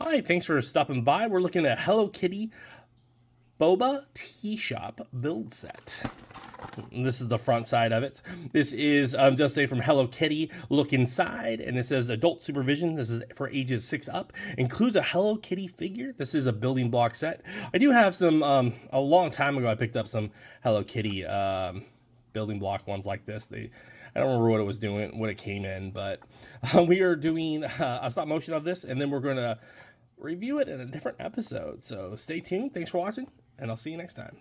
Hi, thanks for stopping by. We're looking at Hello Kitty Boba Tea Shop build set. And this is the front side of it. This is just say from Hello Kitty. Look inside, and it says adult supervision. This is for ages 6 up. Includes a Hello Kitty figure. This is a building block set. I do have some. A long time ago, I picked up some Hello Kitty building block ones like this. I don't remember what it was doing, what it came in, but we are doing a stop motion of this, and then we're going to review it in a different episode. So stay tuned. Thanks for watching, and I'll see you next time.